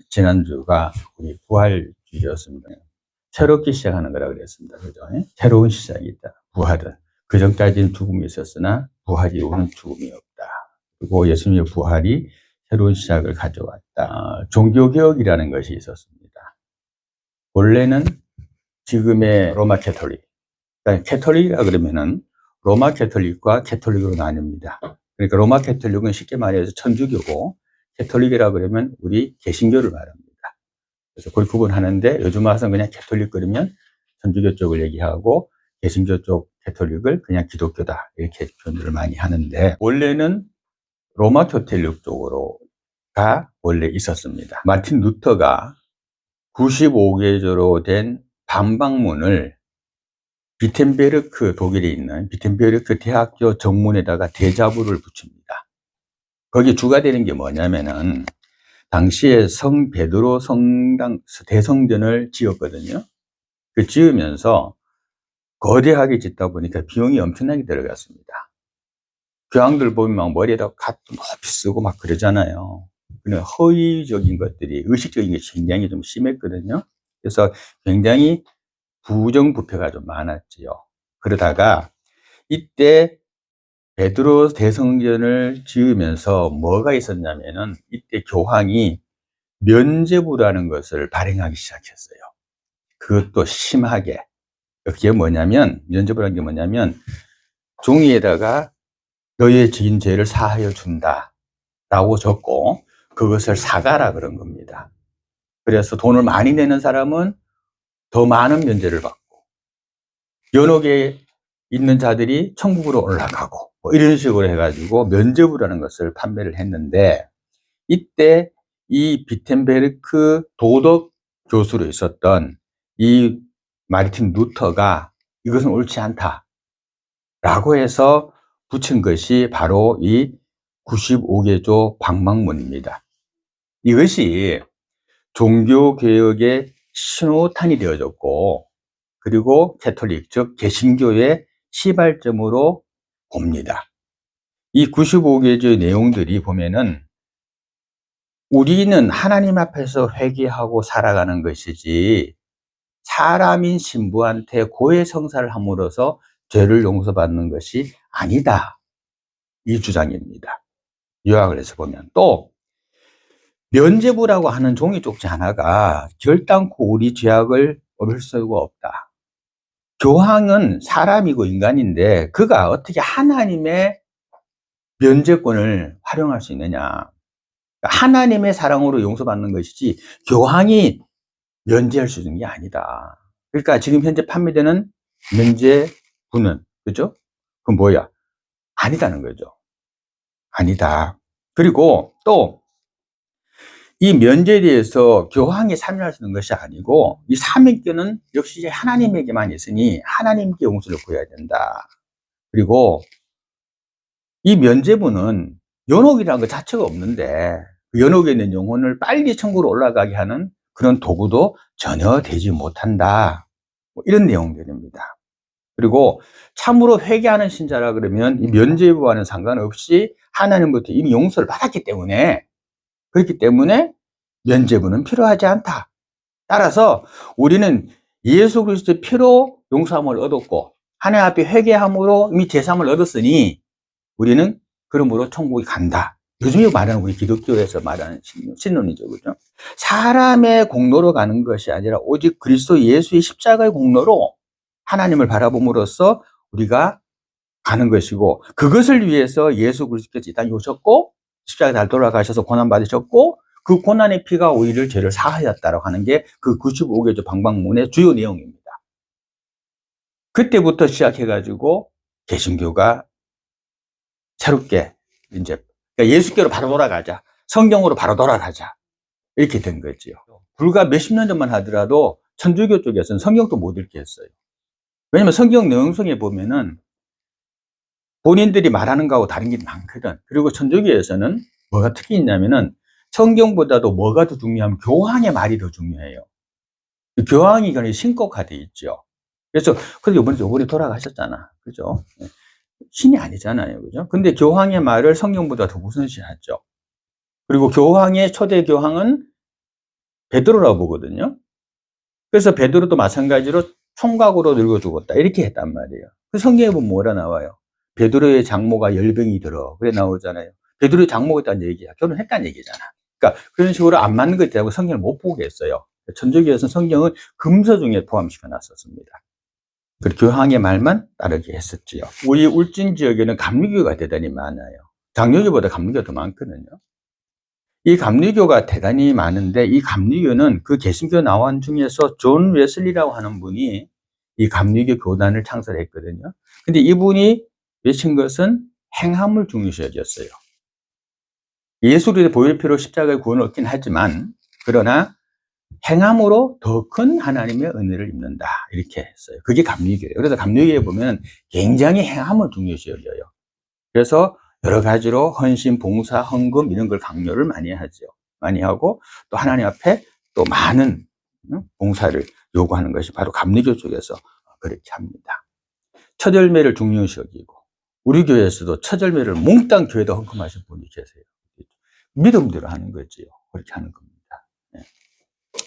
지난주가 우리 부활주였습니다. 새롭게 시작하는 거라 그랬습니다. 그죠? 새로운 시작이 있다. 부활은. 그 전까지는 죽음이 있었으나 부활 이후는 죽음이 없다. 그리고 예수님의 부활이 새로운 시작을 가져왔다. 종교개혁이라는 것이 있었습니다. 원래는 지금의 로마 캐톨릭, 그러니까 캐톨릭이라 그러면은 로마 캐톨릭과 캐톨릭으로 나뉩니다. 그러니까 로마 캐톨릭은 쉽게 말해서 천주교고, 캐톨릭이라 그러면 우리 개신교를 말합니다. 그래서 그걸 구분하는데, 요즘 와서는 그냥 캐톨릭 그러면 천주교 쪽을 얘기하고, 개신교 쪽 캐톨릭을 그냥 기독교다, 이렇게 표현을 많이 하는데, 원래는 로마 캐톨릭 쪽으로가 원래 있었습니다. 마틴 루터가 95개조로 된 반박문을 비텐베르크, 독일에 있는 비텐베르크 대학교 정문에다가 대자부를 붙입니다. 거기 주가 되는 게 뭐냐면은, 당시에 성 베드로 성당 대성전을 지었거든요. 그 지으면서 거대하게 짓다 보니까 비용이 엄청나게 들어갔습니다. 교황들 보면 막 머리에다 갓도 높이 쓰고 막 그러잖아요. 그런 허위적인 것들이, 의식적인 것이 굉장히 좀 심했거든요. 그래서 굉장히 부정부패가 좀 많았지요. 그러다가 이때 베드로 대성전을 지으면서 뭐가 있었냐면은, 이때 교황이 면죄부라는 것을 발행하기 시작했어요. 그것도 심하게. 그게 뭐냐면, 면죄부라는 게 뭐냐면, 종이에다가 너의 지은 죄를 사하여 준다 라고 적고, 그것을 사가라 그런 겁니다. 그래서 돈을 많이 내는 사람은 더 많은 면죄를 받고, 연옥에 있는 자들이 천국으로 올라가고, 뭐 이런 식으로 해가지고 면죄부라는 것을 판매를 했는데, 이때 이 비텐베르크 도덕 교수로 있었던 이 마르틴 루터가 이것은 옳지 않다 라고 해서 붙인 것이 바로 이 95개조 방막문입니다. 이것이 종교개혁의 신호탄이 되어졌고, 그리고 캐톨릭, 즉 개신교의 시발점으로 봅니다. 이 95개조의 내용들이 보면은, 우리는 하나님 앞에서 회개하고 살아가는 것이지 사람인 신부한테 고해성사를 함으로써 죄를 용서받는 것이 아니다, 이 주장입니다. 요약을 해서 보면, 또 면죄부라고 하는 종이 쪽지 하나가 결단코 우리 죄악을 없앨 수가 없다. 교황은 사람이고 인간인데 그가 어떻게 하나님의 면죄권을 활용할 수 있느냐. 하나님의 사랑으로 용서받는 것이지 교황이 면제할 수 있는 게 아니다. 그러니까 지금 현재 판매되는 면죄부는, 그죠? 그건 뭐야? 아니다는 거죠. 아니다. 그리고 또 이 면제에 대해서 교황이 참여할 수 있는 것이 아니고, 이 사명권은 역시 하나님에게만 있으니 하나님께 용서를 구해야 된다. 그리고 이 면죄부는 연옥이라는 것 자체가 없는데, 그 연옥에 있는 영혼을 빨리 천국으로 올라가게 하는 그런 도구도 전혀 되지 못한다. 뭐 이런 내용들입니다. 그리고 참으로 회개하는 신자라 그러면 이 면죄부와는 상관없이 하나님부터 이미 용서를 받았기 때문에, 그렇기 때문에 면죄부는 필요하지 않다. 따라서 우리는 예수 그리스도의 피로 용서함을 얻었고, 하나님 앞에 회개함으로 이미 제사함을 얻었으니 우리는 그러므로 천국에 간다. 요즘에 말하는 우리 기독교에서 말하는 신론이죠. 그죠? 사람의 공로로 가는 것이 아니라 오직 그리스도 예수의 십자가의 공로로 하나님을 바라봄으로써 우리가 가는 것이고, 그것을 위해서 예수 그리스도께서 이 땅에 오셨고 십자가에 달 돌아가셔서 고난받으셨고, 그 고난의 피가 우리를 죄를 사하였다라고 하는 게 그 95개조 방박문의 주요 내용입니다. 그때부터 시작해가지고 개신교가 새롭게 이제, 그러니까 예수께로 바로 돌아가자, 성경으로 바로 돌아가자, 이렇게 된 거죠. 불과 몇십 년 전만 하더라도 천주교 쪽에서는 성경도 못 읽게 했어요. 왜냐면 성경 내용성에 보면은 본인들이 말하는 거하고 다른 게 많거든. 그리고 천주교에서는 뭐가 특히 있냐면은, 성경보다도 뭐가 더 중요하면 교황의 말이 더 중요해요. 교황이 그냥 신격화되어 있죠. 그래서, 근데 요번에 돌아가셨잖아. 그죠? 신이 아니잖아요. 그죠? 근데 교황의 말을 성경보다 더 우선시하죠. 그리고 교황의, 초대 교황은 베드로라고 보거든요. 그래서 베드로도 마찬가지로 총각으로 늙어 죽었다. 이렇게 했단 말이에요. 그 성경에 보면 뭐라 나와요? 베드로의 장모가 열병이 들어. 그래 나오잖아요. 베드로의 장모가 있다는 얘기야. 결혼했다는 얘기잖아. 그러니까 그런 식으로 안 맞는 것 때문에 성경을 못 보게 했어요. 천주교에서는 성경을 금서 중에 포함시켜 놨었습니다. 그 교황의 말만 따르게 했었지요. 우리 울진 지역에는 감리교가 대단히 많아요. 장로교보다 감리교가 더 많거든요. 이 감리교가 대단히 많은데, 이 감리교는 그 개신교 나원 중에서 존 웨슬리라고 하는 분이 이 감리교 교단을 창설했거든요. 근데 이분이 외친 것은 행함을 중요시 여겼어요. 예수를 보일 필요 십자가의 구원을 얻긴 하지만, 그러나 행함으로 더 큰 하나님의 은혜를 입는다. 이렇게 했어요. 그게 감리교예요. 그래서 감리교에 보면 굉장히 행함을 중요시 여겨요. 그래서 여러 가지로 헌신, 봉사, 헌금 이런 걸 강요를 많이 하죠. 많이 하고 또 하나님 앞에 또 많은 봉사를 요구하는 것이 바로 감리교 쪽에서 그렇게 합니다. 첫 열매를 중요시 여기고, 우리 교회에서도 첫 열매를 몽땅 교회에다 헌금하신 분이 계세요. 믿음대로 하는 거지요. 그렇게 하는 겁니다. 네.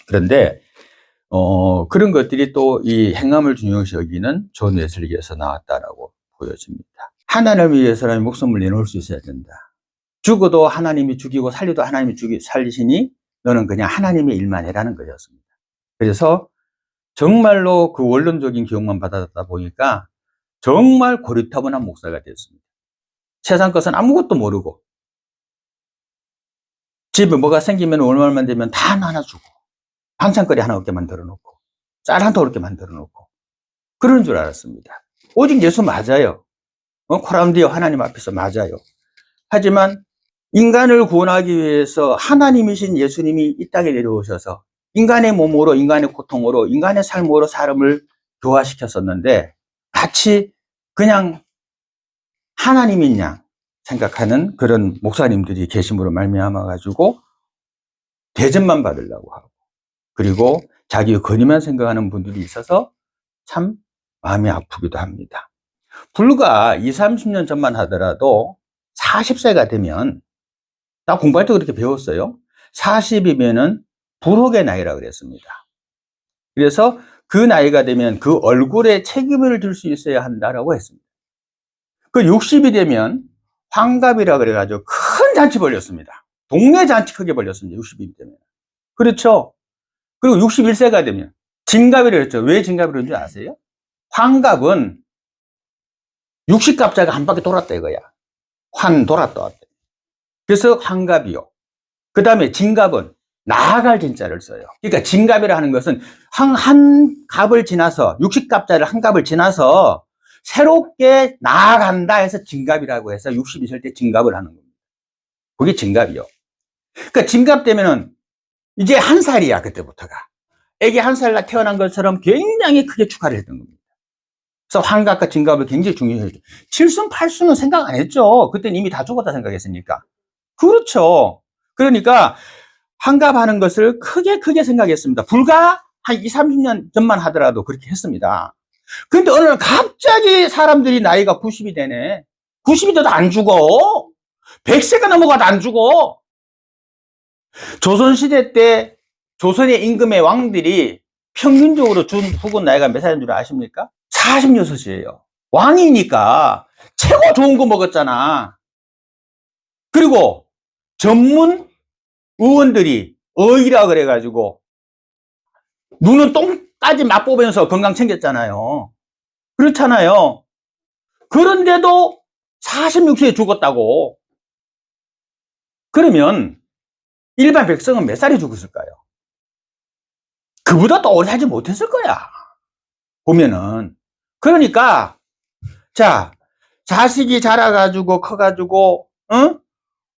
그런데 그런 것들이 또 이 행함을 중요시 여기는 존 웨슬리에서 나왔다라고 보여집니다. 하나님을 위해서라면 목숨을 내놓을 수 있어야 된다. 죽어도 하나님이 죽이고 살려도 하나님이 살리시니 너는 그냥 하나님의 일만 해라는 거였습니다. 그래서 정말로 그 원론적인 교육만 받아다 보니까 정말 고리타분한 목사가 됐습니다. 세상 것은 아무것도 모르고 집에 뭐가 생기면 얼마만 되면 다 나눠주고 반찬거리 하나 없게 만들어 놓고 쌀 한 톨 없게 만들어 놓고 그런 줄 알았습니다. 오직 예수 맞아요. 코람디오 하나님 앞에서 맞아요. 하지만 인간을 구원하기 위해서 하나님이신 예수님이 이 땅에 내려오셔서 인간의 몸으로, 인간의 고통으로, 인간의 삶으로 사람을 교화시켰었는데 마치 그냥 하나님인 양 생각하는 그런 목사님들이 계심으로 말미암아 가지고 대접만 받으려고 하고, 그리고 자기 권위만 생각하는 분들이 있어서 참 마음이 아프기도 합니다. 불과 20, 30년 전만 하더라도 40세가 되면, 나 공부할 때 그렇게 배웠어요. 40이면은 불혹의 나이라고 그랬습니다. 그래서 그 나이가 되면 그 얼굴에 책임을 질 수 있어야 한다라고 했습니다. 그 60이 되면 환갑이라 그래가지고 큰 잔치 벌렸습니다. 동네 잔치 크게 벌렸습니다. 60이 되면. 그렇죠. 그리고 61세가 되면 진갑이라고 했죠. 왜 진갑이라고 했는지 아세요? 환갑은 60갑자가 한 바퀴 돌았다 이거야. 돌았다. 그래서 환갑이요. 그 다음에 진갑은 나아갈 진자를 써요. 그러니까 진갑이라 하는 것은 한 갑을 지나서 60갑자를 한 갑을 지나서 새롭게 나아간다 해서 진갑이라고 해서 60이 될 때 진갑을 하는 겁니다. 그게 진갑이요. 그러니까 진갑 되면은 이제 한 살이야. 그때부터가 애기 한 살 태어난 것처럼 굉장히 크게 축하를 했던 겁니다. 그래서 환갑과 진갑을 굉장히 중요했죠. 7순 8순은 생각 안 했죠. 그때는 이미 다 죽었다 생각했으니까. 그렇죠. 그러니까 환갑하는 것을 크게 생각했습니다. 불과 한 20, 30년 전만 하더라도 그렇게 했습니다. 그런데 어느 날 갑자기 사람들이 나이가 90이 되네. 90이 돼도 안 죽어. 100세가 넘어가도 안 죽어. 조선시대 때 조선의 임금의 왕들이 평균적으로 죽은 나이가 몇 살인 줄 아십니까? 46이에요. 왕이니까 최고 좋은 거 먹었잖아. 그리고 전문 의원들이 어이라 그래가지고 눈은 똥까지 맛보면서 건강 챙겼잖아요. 그렇잖아요. 그런데도 46세에 죽었다고. 그러면 일반 백성은 몇 살에 죽었을까요? 그보다 더 오래 살지 못했을 거야. 보면은. 그러니까 자, 자식이 자라가지고 커가지고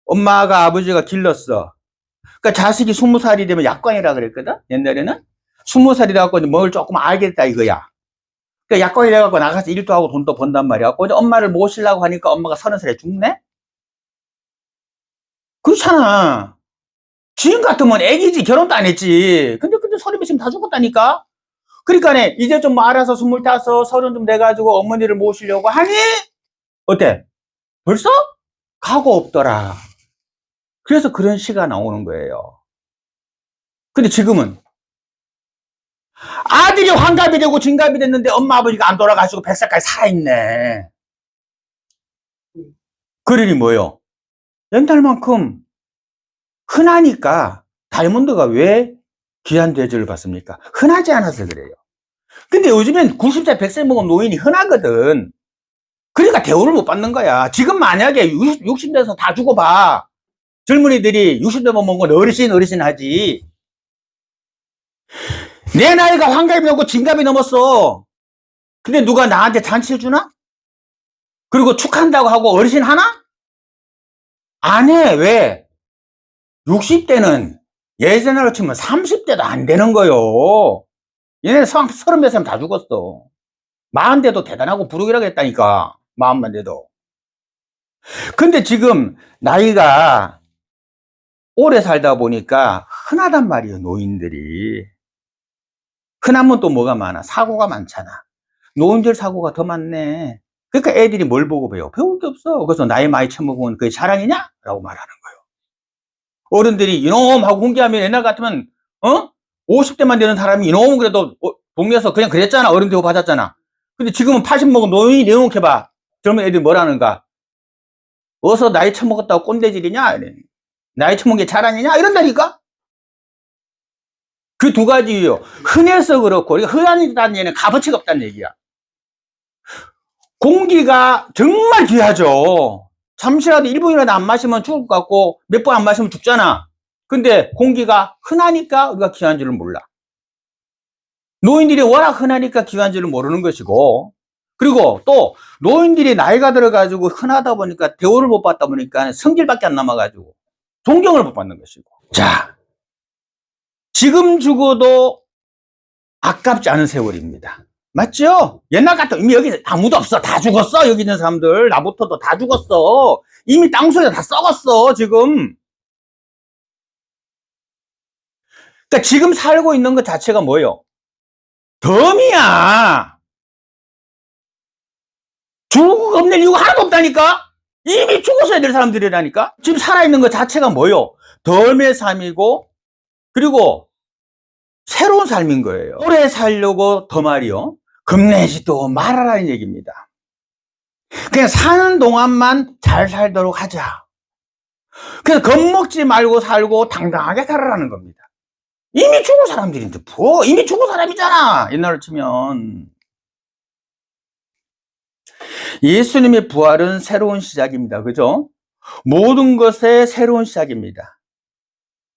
엄마가 아버지가 길렀어. 그러니까 자식이 20살이 되면 약관이라 그랬거든. 옛날에는 20살이 돼갖고 뭘 조금 알겠다 이거야. 그러니까 약관이 돼갖고 나가서 일도 하고 돈도 번단 말이야. 엄마를 모시려고 하니까 엄마가 30살에 죽네. 그렇잖아. 지금 같으면 애기지, 결혼도 안 했지. 근데 서른 몇 다 죽었다니까. 그러니까 이제 좀 알아서 25, 30 좀 돼가지고 어머니를 모시려고 하니 어때? 벌써 각오 없더라. 그래서 그런 시가 나오는 거예요. 근데 지금은 아들이 환갑이 되고 진갑이 됐는데 엄마 아버지가 안 돌아가시고 100살까지 살아있네. 그러니 뭐요? 옛날만큼 흔하니까 다이아몬드가 왜 귀한 대접을 받습니까? 흔하지 않아서 그래요. 근데 요즘엔 90세 100세 먹은 노인이 흔하거든. 그러니까 대우를 못 받는 거야. 지금 만약에 60대에서 다 죽어봐. 젊은이들이 60대만 먹은 건 어르신 하지. 내 나이가 환갑이 넘고 진갑이 넘었어. 근데 누가 나한테 잔치해주나? 그리고 축한다고 하고 어르신 하나? 안 해. 왜? 60대는 예전으로 치면 30대도 안 되는 거요. 얘네 30몇 사람 다 죽었어. 40대도 대단하고 부르기라고 했다니까. 40만 돼도. 근데 지금 나이가 오래 살다 보니까 흔하단 말이에요, 노인들이. 흔하면 또 뭐가 많아? 사고가 많잖아. 노인들 사고가 더 많네. 그러니까 애들이 뭘 보고 배워? 배울 게 없어. 그래서 나이 많이 처먹으면 그게 자랑이냐? 라고 말하는 거예요. 어른들이 이놈 하고 훈계하면 옛날 같으면 50대만 되는 사람이 이놈 그래도 동네에서 그냥 그랬잖아. 어른 대우 받았잖아. 근데 지금은 80 먹은 노인이 이놈 해봐. 젊은 애들이 뭐라는가? 어서 나이 처먹었다고 꼰대질이냐? 나이 처먹은 게 자랑이냐? 이런다니까? 그 두 가지요. 흔해서 그렇고, 흔하다는 얘기는 값어치가 없다는 얘기야. 공기가 정말 귀하죠. 잠시라도 1분이라도 안 마시면 죽을 것 같고, 몇 번 안 마시면 죽잖아. 근데 공기가 흔하니까 우리가 귀한 줄을 몰라. 노인들이 워낙 흔하니까 귀한 줄을 모르는 것이고, 그리고 또 노인들이 나이가 들어가지고 흔하다 보니까 대우를 못 받다 보니까 성질밖에 안 남아가지고 존경을 못 받는 것이고. 자, 지금 죽어도 아깝지 않은 세월입니다. 맞죠? 옛날 같아. 이미 여기 아무도 없어. 다 죽었어. 여기 있는 사람들. 나부터도 다 죽었어. 이미 땅속에 다 썩었어, 지금. 그러니까 지금 살고 있는 것 자체가 뭐예요? 덤이야. 죽고 없는 이유가 하나도 없다니까? 이미 죽었어야 될 사람들이라니까? 지금 살아있는 것 자체가 뭐예요? 덤의 삶이고, 그리고 새로운 삶인 거예요. 오래 살려고 더 말이요. 겁내지도 말아라는 얘기입니다. 그냥 사는 동안만 잘 살도록 하자. 그래서 겁먹지 말고 살고 당당하게 살아라는 겁니다. 이미 죽은 사람들인데 뭐 이미 죽은 사람이잖아. 옛날로 치면. 예수님의 부활은 새로운 시작입니다. 그죠? 모든 것의 새로운 시작입니다.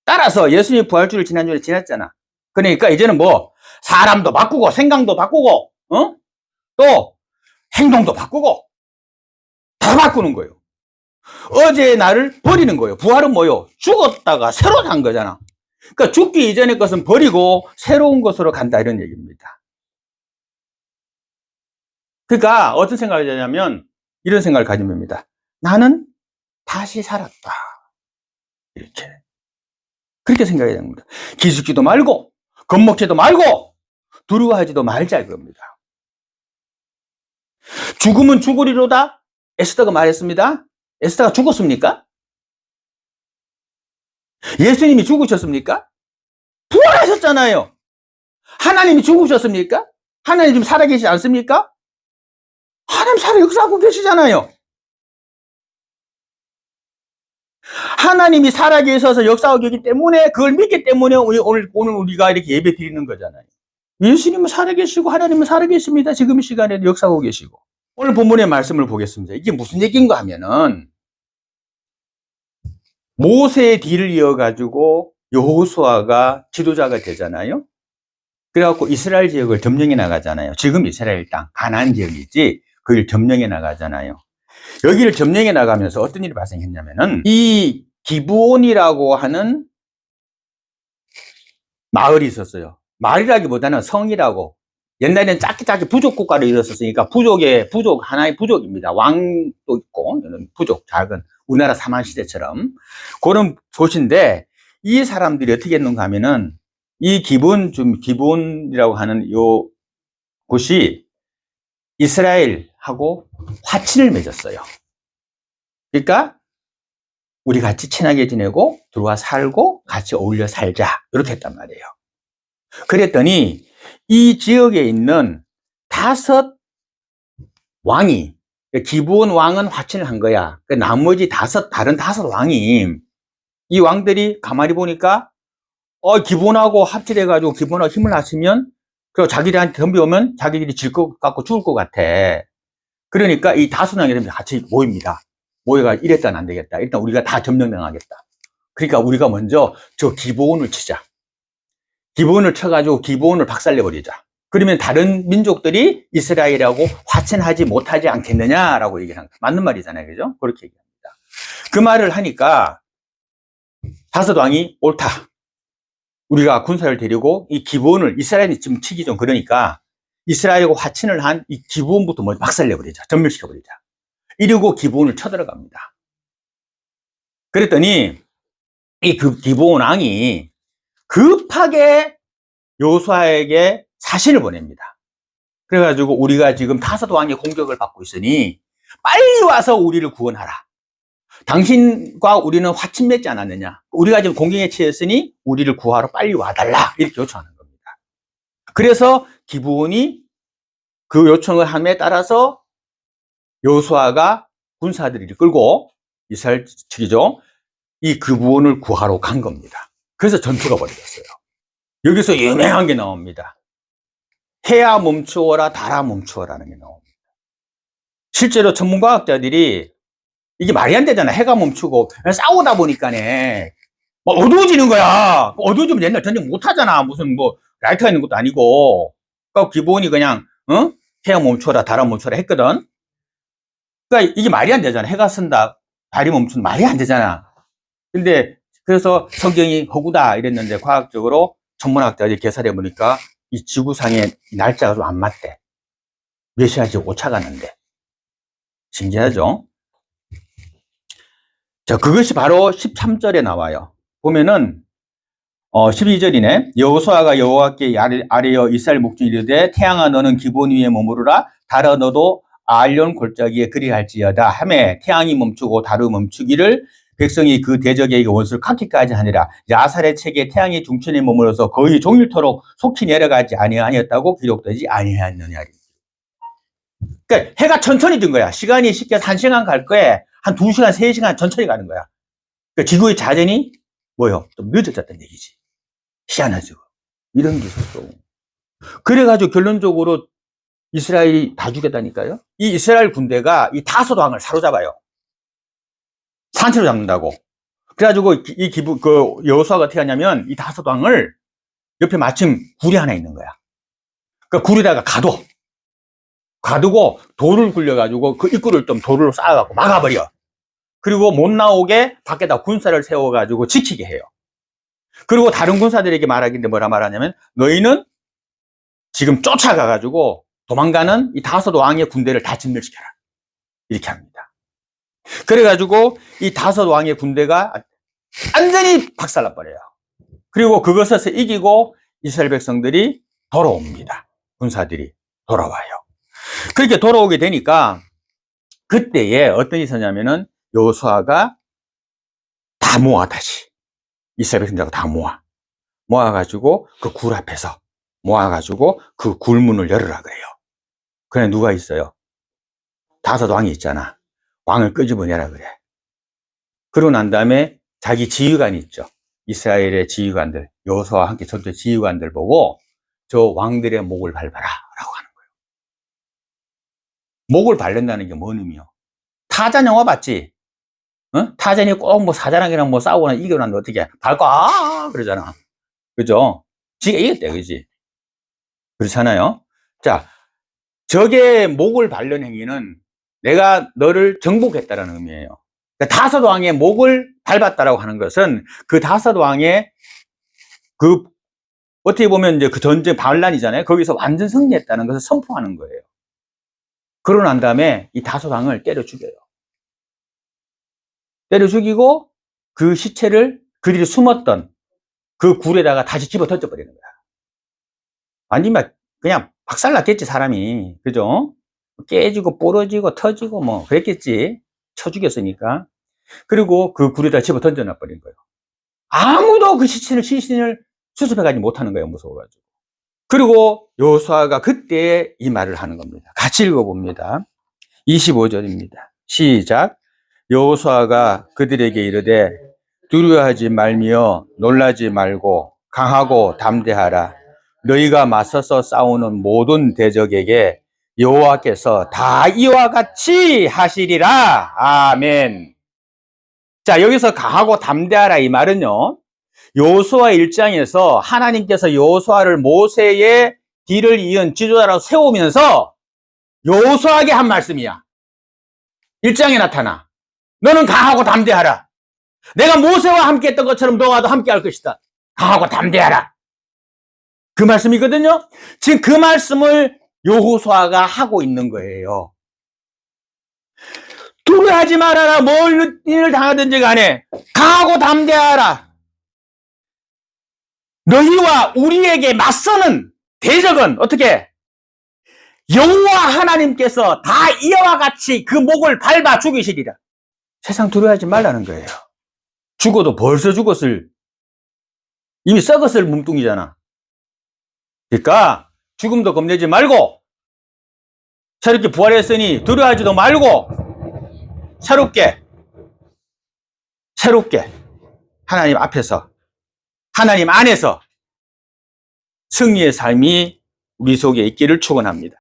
따라서 예수님의 부활주를 지난주에 지났잖아. 그러니까 이제는 뭐 사람도 바꾸고 생각도 바꾸고 또 행동도 바꾸고 다 바꾸는 거예요. 어제의 나를 버리는 거예요. 부활은 뭐예요? 죽었다가 새로 산 거잖아. 그러니까 죽기 이전의 것은 버리고 새로운 것으로 간다 이런 얘기입니다. 그러니까 어떤 생각을 하냐면 이런 생각을 가지면 됩니다. 나는 다시 살았다. 이렇게. 그렇게 생각해야 됩니다. 기죽지도 말고 겁먹지도 말고 두려워하지도 말자 이겁니다. 죽음은 죽으리로다. 에스더가 말했습니다. 에스더가 죽었습니까? 예수님이 죽으셨습니까? 부활하셨잖아요. 하나님이 죽으셨습니까? 하나님 지금 살아계시지 않습니까? 하나님 살아 역사하고 계시잖아요. 하나님이 살아계셔서 역사하고 계시기 때문에 그걸 믿기 때문에 오늘 우리가 이렇게 예배 드리는 거잖아요. 예수님은 살아계시고 하나님은 살아계십니다. 지금 이 시간에도 역사하고 계시고. 오늘 본문의 말씀을 보겠습니다. 이게 무슨 얘기인가 하면은 모세의 뒤를 이어가지고 여호수아가 지도자가 되잖아요. 그래갖고 이스라엘 지역을 점령해 나가잖아요. 지금 이스라엘 땅, 가나안 지역이지 그걸 점령해 나가잖아요. 여기를 점령해 나가면서 어떤 일이 발생했냐면은 이 기브온이라고 하는 마을이 있었어요. 마을이라기보다는 성이라고. 옛날에는 작게 부족 국가를 이뤘었으니까 하나의 부족입니다. 왕도 있고 부족, 작은 우리나라 사만시대처럼 그런 곳인데 이 사람들이 어떻게 했는가 하면은 이 기브온이라고 하는 요 곳이 이스라엘하고 화친을 맺었어요. 그러니까 우리 같이 친하게 지내고 들어와 살고 같이 어울려 살자. 이렇게 했단 말이에요. 그랬더니 이 지역에 있는 5 왕이, 기브온 왕은 화친을 한 거야. 나머지 다른 5 왕이, 이 왕들이 가만히 보니까 기브온하고 합치돼가지고 기브온하고 힘을 합치면 그 자기들한테 덤벼오면 자기들이 질 것 같고 죽을 것 같아. 그러니까 이 5 왕이 같이 모입니다. 모여가 이랬다는 안 되겠다. 일단 우리가 다 점령당하겠다. 그러니까 우리가 먼저 저 기브온을 치자. 기브온을 쳐가지고 기브온을 박살내버리자. 그러면 다른 민족들이 이스라엘하고 화친하지 못하지 않겠느냐라고 얘기를 한 거예요. 맞는 말이잖아요. 그죠? 그렇게 얘기합니다. 그 말을 하니까 5 왕이 옳다. 우리가 군사를 데리고 이 기브온을, 이스라엘이 지금 치기 좀 그러니까 이스라엘하고 화친을 한 이 기브온부터 먼저 박살내버리자. 전멸시켜버리자. 이러고 기브온을 쳐들어갑니다. 그랬더니 이 기브온 왕이 급하게 여호수아에게 사신을 보냅니다. 그래가지고 우리가 지금 5 왕의 공격을 받고 있으니 빨리 와서 우리를 구원하라. 당신과 우리는 화친 맺지 않았느냐. 우리가 지금 공격에 처했으니 우리를 구하러 빨리 와달라. 이렇게 요청하는 겁니다. 그래서 기브온이 그 요청을 함에 따라서 여호수아가 군사들을 끌고 이스라엘 측이죠. 이 기브온을 구하러 간 겁니다. 그래서 전투가 벌어졌어요. 여기서 유명한 게 나옵니다. 해야 멈추어라, 달아 멈추어라는 게 나옵니다. 실제로 천문과학자들이 이게 말이 안 되잖아. 해가 멈추고 싸우다 보니까네 막 어두워지는 거야. 어두워지면 옛날 전쟁 못 하잖아. 무슨 뭐 라이트가 있는 것도 아니고. 그러니까 기본이 그냥 해야 멈춰라, 달아 멈춰라 했거든. 그러니까 이게 말이 안 되잖아. 해가 쓴다, 달이 멈춘다, 말이 안 되잖아. 근데 그래서 성경이 허구다 이랬는데 과학적으로 천문학자들이 계산해 보니까 이 지구상의 날짜가 좀 안 맞대. 몇 시간씩 오차 갔는데. 신기하죠? 자, 그것이 바로 13절에 나와요. 보면은 12절이네. 여호수아가 여호와께 아뢰어 이스라엘 목전에 이르되 태양아 너는 기본 위에 머무르라. 달아 너도 아알론 골짜기에 그리할지어다 하매 태양이 멈추고 달이 멈추기를 백성이 그 대적에게 원수를 갚기까지 하니라. 야살의 책에 태양이 중천에 머물러서 거의 종일토록 속히 내려가지 아니하였다고 기록되지 아니하였느냐. 그러니까 해가 천천히 든 거야. 시간이 쉽게 1시간 갈 거에 한 2시간, 3시간 천천히 가는 거야. 그러니까 지구의 자전이 뭐요? 좀 늦어졌다는 얘기지. 희한하죠. 이런 게 있었어. 그래가지고 결론적으로 이스라엘이 다 죽였다니까요. 이 이스라엘 군대가 이 5 왕을 사로잡아요. 산채로 잡는다고. 그래가지고 여호수아가 어떻게 하냐면 이 5 왕을 옆에 마침 굴이 하나 있는 거야. 그 굴에다가 가두고 돌을 굴려가지고 그 입구를 좀 돌로 쌓아갖고 막아버려. 그리고 못 나오게 밖에다 군사를 세워가지고 지키게 해요. 그리고 다른 군사들에게 말하기인데 뭐라 말하냐면 너희는 지금 쫓아가가지고 도망가는 이 5 왕의 군대를 다 진멸시켜라. 이렇게 합니다. 그래가지고 이 5 왕의 군대가 완전히 박살나버려요. 그리고 그것에서 이기고 이스라엘 백성들이 돌아옵니다. 군사들이 돌아와요. 그렇게 돌아오게 되니까 그때에 어떤 일이 있었냐면은 여호수아가 다 모아 다시 이스라엘 백성들하고 다 모아가지고 그 굴 앞에서 모아가지고 그 굴문을 열으라 그래요. 그래 누가 있어요? 5 왕이 있잖아. 왕을 끄집어내라 그래. 그러고 난 다음에 자기 지휘관이 있죠. 이스라엘의 지휘관들, 여호수아와 함께 전투 지휘관들 보고 저 왕들의 목을 밟아라 라고 하는 거예요. 목을 밟는다는 게 뭔 의미요? 타잔 영화 봤지? 타잔이 꼭 뭐 사자랑이랑 뭐 싸우거나 이겨놨는데 어떻게 밟고 그러잖아. 그죠? 지가 이겼대, 그지? 그렇잖아요. 자, 적의 목을 밟는 행위는 내가 너를 정복했다라는 의미예요. 그러니까 5 왕의 목을 밟았다라고 하는 것은 그 5 왕의 그 어떻게 보면 이제 그 전쟁 반란이잖아요. 거기서 완전 승리했다는 것을 선포하는 거예요. 그러고 난 다음에 이 5 왕을 때려 죽여요. 때려 죽이고 그 시체를 그들이 숨었던 그 굴에다가 다시 집어 던져버리는 거야. 아니면 그냥 박살났겠지, 사람이. 그죠? 깨지고, 부러지고, 터지고, 뭐, 그랬겠지. 쳐 죽였으니까. 그리고 그 굴에다 집어 던져놔 버린 거예요. 아무도 그 시신을 수습해가지 못하는 거예요. 무서워가지고. 그리고 여호수아가 그때 이 말을 하는 겁니다. 같이 읽어봅니다. 25절입니다. 시작. 여호수아가 그들에게 이르되 두려워하지 말며 놀라지 말고 강하고 담대하라. 너희가 맞서서 싸우는 모든 대적에게 여호와께서 다 이와 같이 하시리라. 아멘. 자, 여기서 강하고 담대하라 이 말은요, 여호수아 1장에서 하나님께서 여호수아를 모세의 뒤를 이은 지도자로 세우면서 여호수아에게 한 말씀이야. 1장에 나타나. 너는 강하고 담대하라. 내가 모세와 함께 했던 것처럼 너와도 함께 할 것이다. 강하고 담대하라. 그 말씀이거든요. 지금 그 말씀을 여호수아가 하고 있는 거예요. 두려워하지 말아라. 뭘 일을 당하든지 간에 강하고 담대하라. 너희와 우리에게 맞서는 대적은 어떻게? 여호와 하나님께서 다 이와 같이 그 목을 밟아 죽이시리라. 세상 두려워하지 말라는 거예요. 죽어도 벌써 죽었을, 이미 썩었을 몸뚱이잖아. 그러니까 죽음도 겁내지 말고 새롭게 부활했으니 두려워하지도 말고 새롭게 하나님 앞에서, 하나님 안에서 승리의 삶이 우리 속에 있기를 축원합니다.